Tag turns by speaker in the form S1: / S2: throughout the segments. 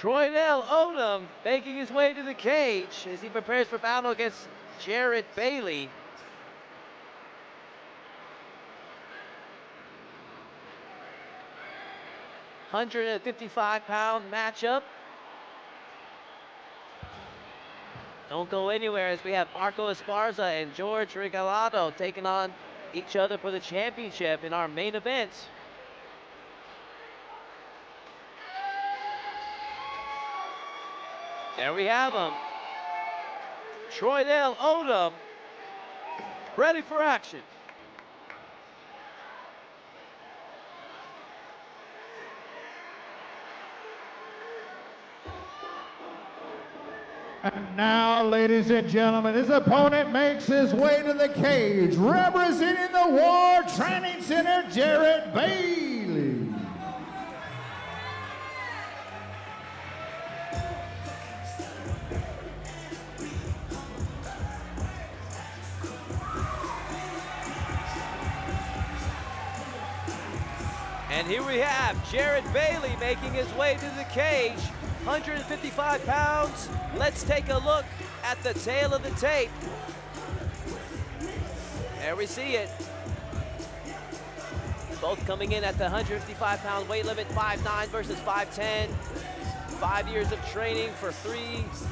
S1: Troydell Odom making his way to the cage as he prepares for battle against Jarret Bailey. £155 matchup. Don't go anywhere as we have Marco Esparza and George Regalado taking on each other for the championship in our main event. There we have him. Troydell Odom, ready for action.
S2: And now, ladies and gentlemen, his opponent makes his way to the cage, representing the War Training Center, Jarret Bailey.
S1: And here we have Jarret Bailey making his way to the cage, 155 pounds. Let's take a look at the tail of the tape. There we see it. Both coming in at the 155-pound weight limit, 5'9" versus 5'10". 5 years of training for 3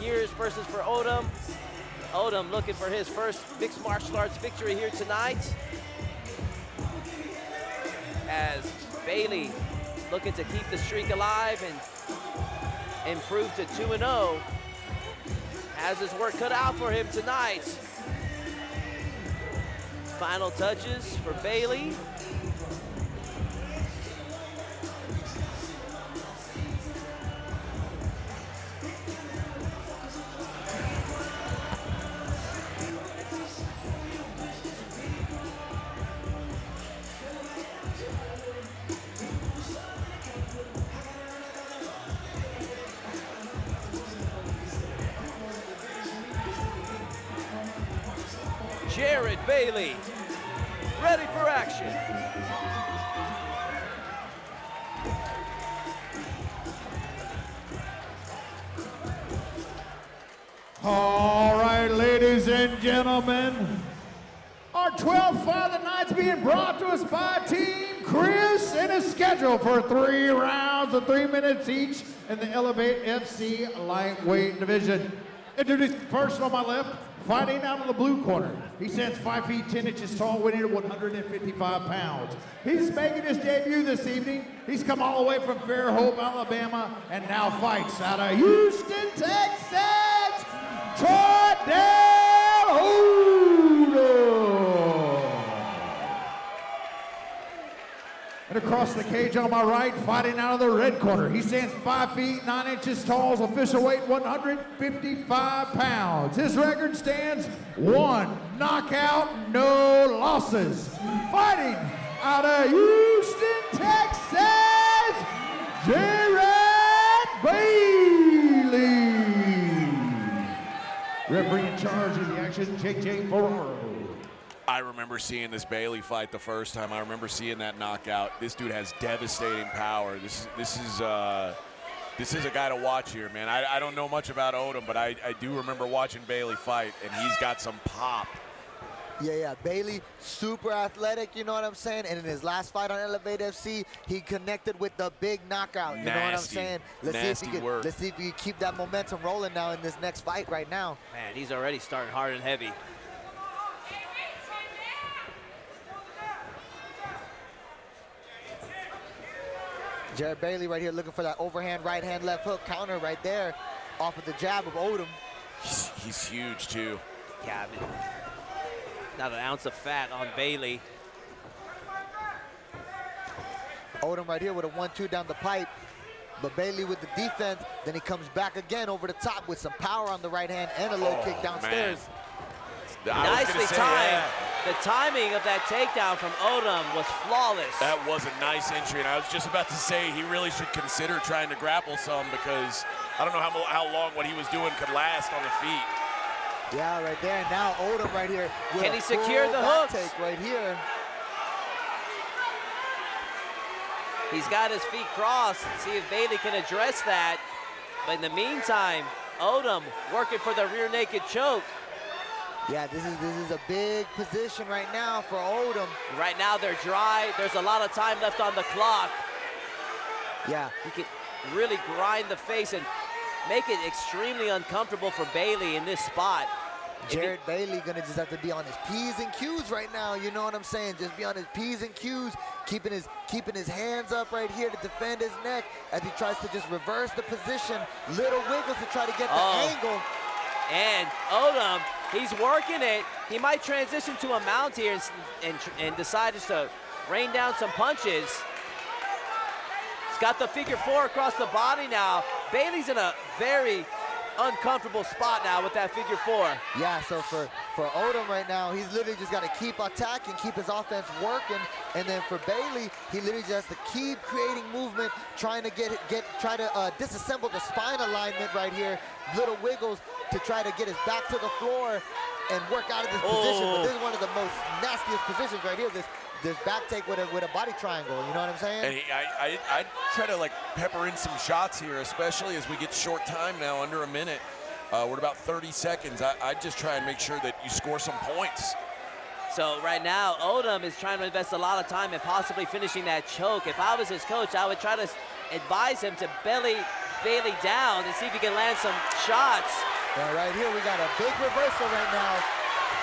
S1: years versus for Odom. Odom looking for his first mixed martial arts victory here tonight, as Bailey looking to keep the streak alive and improve to 2-0. Has his work cut out for him tonight. Final touches for Bailey. Jarret Bailey, ready for action.
S2: All right, ladies and gentlemen, our 12th fight of the night's being brought to us by Team Chris and is scheduled for 3 rounds of 3 minutes each in the Elevate FC lightweight division. Introduced first on my left, fighting out of the blue corner. He stands 5 feet 10 inches tall, weighing at 155 pounds. He's making his debut this evening. He's come all the way from Fairhope, Alabama, and now fights out of Houston, Texas, Troydell Odom. And across the cage on my right, fighting out of the red corner. He stands 5 feet 9 inches tall, his official weight 155 pounds. His record stands 1 knockout, no losses. Fighting out of Houston, Texas, Jarret Bailey. Referee in charge of the action, J.J. Ferraro.
S3: I remember seeing this Bailey fight the first time. I remember seeing that knockout. This dude has devastating power. This is a guy to watch here, man. I don't know much about Odom, but I do remember watching Bailey fight, and he's got some pop.
S4: Yeah, Bailey, super athletic, you know what I'm saying? And in his last fight on Elevate FC, he connected with the big knockout, you know what I'm saying? Let's see if he can keep that momentum rolling now in this next fight right now.
S1: Man, he's already starting hard and heavy.
S4: Jarret Bailey right here looking for that overhand right hand left hook counter right there off of the jab of Odom.
S3: He's huge too.
S1: Yeah, I mean, not an ounce of fat on Bailey.
S4: Odom right here with a 1-2 down the pipe, but Bailey with the defense, then he comes back again over the top with some power on the right hand and a low kick downstairs.
S1: Nicely timed. Yeah. The timing of that takedown from Odom was flawless.
S3: That was a nice entry, and I was just about to say he really should consider trying to grapple some, because I don't know how long what he was doing could last on the feet.
S4: Yeah, right there. Now Odom right here.
S1: Can he secure the hooks?
S4: Take right here.
S1: He's got his feet crossed. See if Bailey can address that. But in the meantime, Odom working for the rear naked choke.
S4: Yeah, this is a big position right now for Odom.
S1: Right now they're dry. There's a lot of time left on the clock.
S4: Yeah.
S1: He can really grind the face and make it extremely uncomfortable for Bailey in this spot.
S4: Jarret Bailey gonna just have to be on his P's and Q's right now, you know what I'm saying? Just be on his P's and Q's, keeping his hands up right here to defend his neck as he tries to just reverse the position. Little wiggles to try to get the angle.
S1: And Odom, he's working it. He might transition to a mount here and decides to rain down some punches. He's got the figure 4 across the body now. Bailey's in a very uncomfortable spot now with that figure 4.
S4: Yeah, so for Odom right now, he's literally just got to keep attacking, keep his offense working, and then for Bailey, he literally just has to keep creating movement, trying to try to disassemble the spine alignment right here, little wiggles to try to get his back to the floor and work out of this position. But this is one of the most nastiest positions right here. This back take with a body triangle, you know what I'm saying?
S3: And I try to like pepper in some shots here, especially as we get short time now, under a minute. We're at about 30 seconds. I just try and make sure that you score some points.
S1: So right now, Odom is trying to invest a lot of time in possibly finishing that choke. If I was his coach, I would try to advise him to belly Bailey down and see if he can land some shots.
S4: Yeah, right here we got a big reversal right now.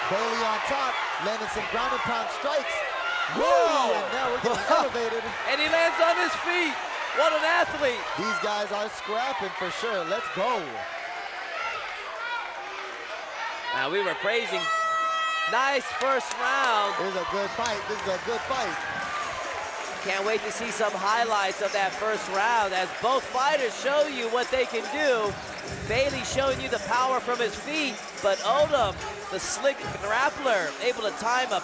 S4: Bailey on top, landing some ground and pound strikes.
S3: Whoa!
S4: And now we're getting elevated.
S1: And he lands on his feet. What an athlete.
S4: These guys are scrapping for sure. Let's go.
S1: Now we were praising. Nice first round.
S4: This is a good fight. This is a good fight.
S1: Can't wait to see some highlights of that first round as both fighters show you what they can do. Bailey showing you the power from his feet, but Odom, the slick grappler, able to time a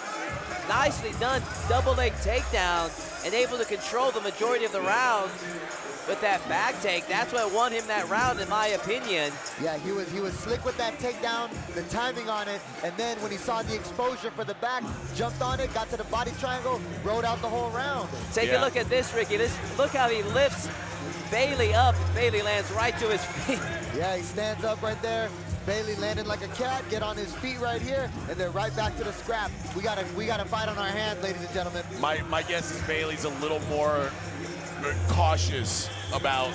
S1: nicely done double leg takedown and able to control the majority of the round with that back take. That's what won him that round, in my opinion.
S4: Yeah, he was slick with that takedown, the timing on it, and then when he saw the exposure for the back, jumped on it, got to the body triangle, rode out the whole round.
S1: Take a look at this, Ricky. Look how he lifts Bailey up. Bailey lands right to his feet.
S4: Yeah, he stands up right there. Bailey landed like a cat, get on his feet right here, and then right back to the scrap. We got a fight on our hands, ladies and gentlemen.
S3: My guess is Bailey's a little more cautious about,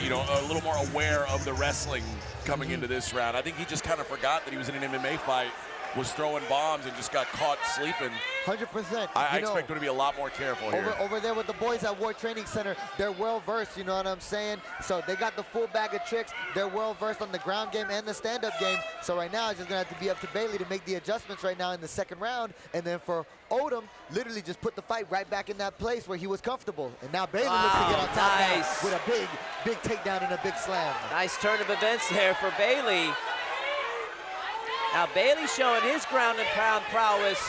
S3: a little more aware of the wrestling coming into this round. I think he just kind of forgot that he was in an MMA fight, was throwing bombs, and just got caught sleeping.
S4: 100%.
S3: I expect him to be a lot more careful here.
S4: Over there with the boys at War Training Center, they're well-versed, you know what I'm saying? So they got the full bag of tricks. They're well-versed on the ground game and the stand-up game. So right now, it's just going to have to be up to Bailey to make the adjustments right now in the second round. And then for Odom, literally just put the fight right back in that place where he was comfortable. And now Bailey looks to get on top now with a big takedown and a big slam.
S1: Nice turn of events there for Bailey. Now Bailey showing his ground and pound prowess.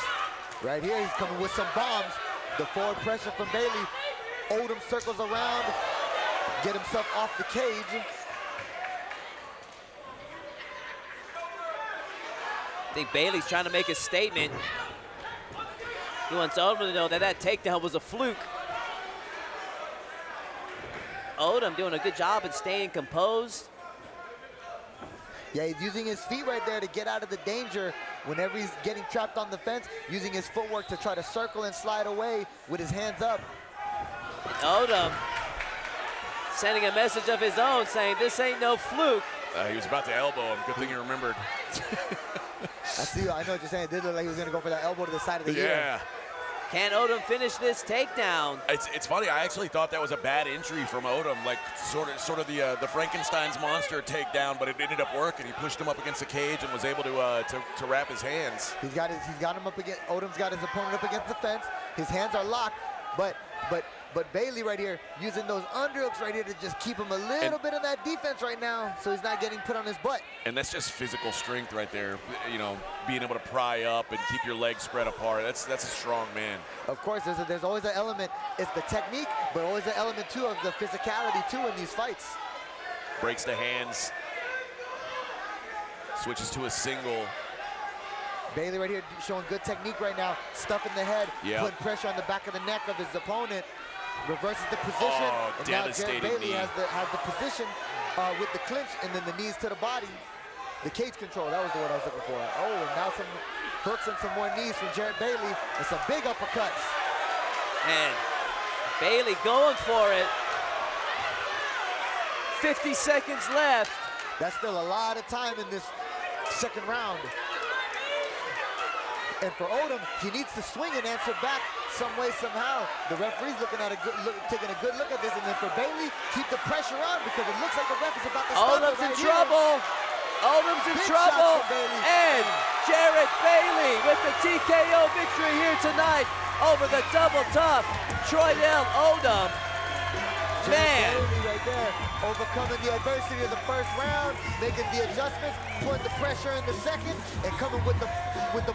S4: Right here, he's coming with some bombs. The forward pressure from Bailey. Odom circles around, get himself off the cage.
S1: I think Bailey's trying to make a statement. He wants Odom to know that takedown was a fluke. Odom doing a good job in staying composed.
S4: Yeah, he's using his feet right there to get out of the danger whenever he's getting trapped on the fence, using his footwork to try to circle and slide away with his hands up.
S1: And Odom sending a message of his own saying, this ain't no fluke.
S3: He was about to elbow him. Good thing he remembered.
S4: I know what you're saying. It did look like he was going to go for that elbow to the side of the ear.
S3: Yeah.
S1: Can Odom finish this takedown?
S3: It's funny. I actually thought that was a bad entry from Odom, like sort of the Frankenstein's monster takedown, but it ended up working. He pushed him up against the cage and was able to wrap his hands.
S4: He's got him up against. Odom's got his opponent up against the fence. His hands are locked, but Bailey right here using those underhooks right here to just keep him a little bit of that defense right now, so he's not getting put on his butt.
S3: And that's just physical strength right there. Being able to pry up and keep your legs spread apart. That's a strong man.
S4: Of course, there's always an element. It's the technique, but always an element too of the physicality too in these fights.
S3: Breaks the hands. Switches to a single.
S4: Bailey right here showing good technique right now, stuffing the head, putting pressure on the back of the neck of his opponent. reverses the position.
S3: Oh,
S4: and now Jarret
S3: devastating
S4: Bailey
S3: knee.
S4: has the position with the clinch and then the knees to the body. The cage control, that was the word I was looking for. Oh, and now some hooks and some more knees from Jarret Bailey and some big uppercuts.
S1: And Bailey going for it. 50 seconds left.
S4: That's still a lot of time in this second round. And for Odom, he needs to swing and answer back some way, somehow. The referee's looking at taking a good look at this. And then for Bailey, keep the pressure on because it looks like the ref is about to stop
S1: Odom's
S4: it
S1: in
S4: right
S1: trouble. Odom's in
S4: Big
S1: trouble.
S4: shots for Bailey.
S1: And Jarret Bailey with the TKO victory here tonight over the double tough Troydell Odom. Man.
S4: Bailey right there, overcoming the adversity of the first round, making the adjustments, putting the pressure in the second, and coming with the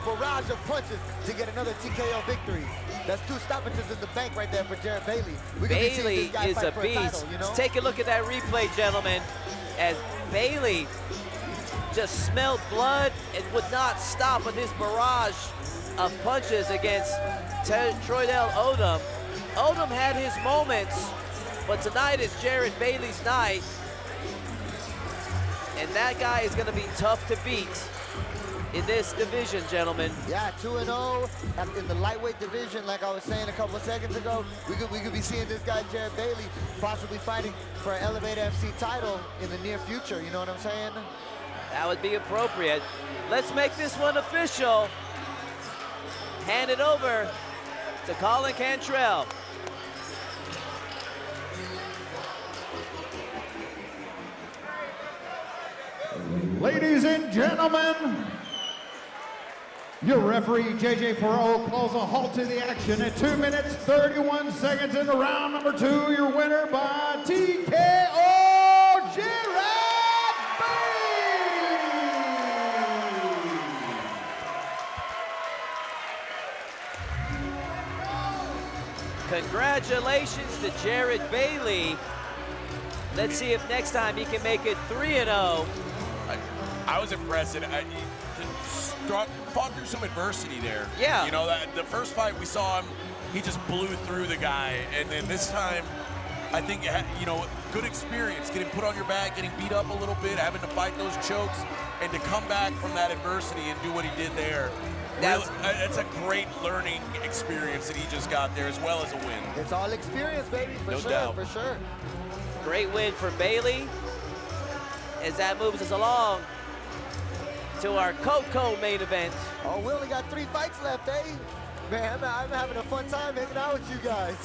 S4: barrage of punches to get another TKO victory. That's 2 stoppages in the bank right there for Jarret Bailey.
S1: Bailey is a beast.
S4: Title, you know?
S1: Take a look at that replay, gentlemen, as Bailey just smelled blood and would not stop with his barrage of punches against Troydell Odom. Odom had his moments, but tonight is Jarret Bailey's night, and that guy is going to be tough to beat in this division, gentlemen.
S4: Yeah, 2-0 in the lightweight division, like I was saying a couple of seconds ago. We could be seeing this guy, Jarret Bailey, possibly fighting for an Elevate FC title in the near future, you know what I'm saying?
S1: That would be appropriate. Let's make this one official. Hand it over to Colin Cantrell.
S2: Ladies and gentlemen, your referee, JJ4O, calls a halt to the action at 2 minutes, 31 seconds into round number 2. Your winner by TKO, Jarret Bailey.
S1: Congratulations to Jarret Bailey. Let's see if next time he can make it 3-0.
S3: I was impressed. He fought through some adversity there.
S1: Yeah.
S3: You know, the first fight we saw him, he just blew through the guy. And then this time, I think, you know, good experience, getting put on your back, getting beat up a little bit, having to fight those chokes, and to come back from that adversity and do what he did there. It's a great learning experience that he just got there, as well as a win.
S4: It's all experience, baby,
S3: No doubt.
S4: for sure.
S1: Great win for Bailey as that moves us along to our Coco main event.
S4: Oh, we only got 3 fights left, eh? Man, I'm having a fun time hanging out with you guys.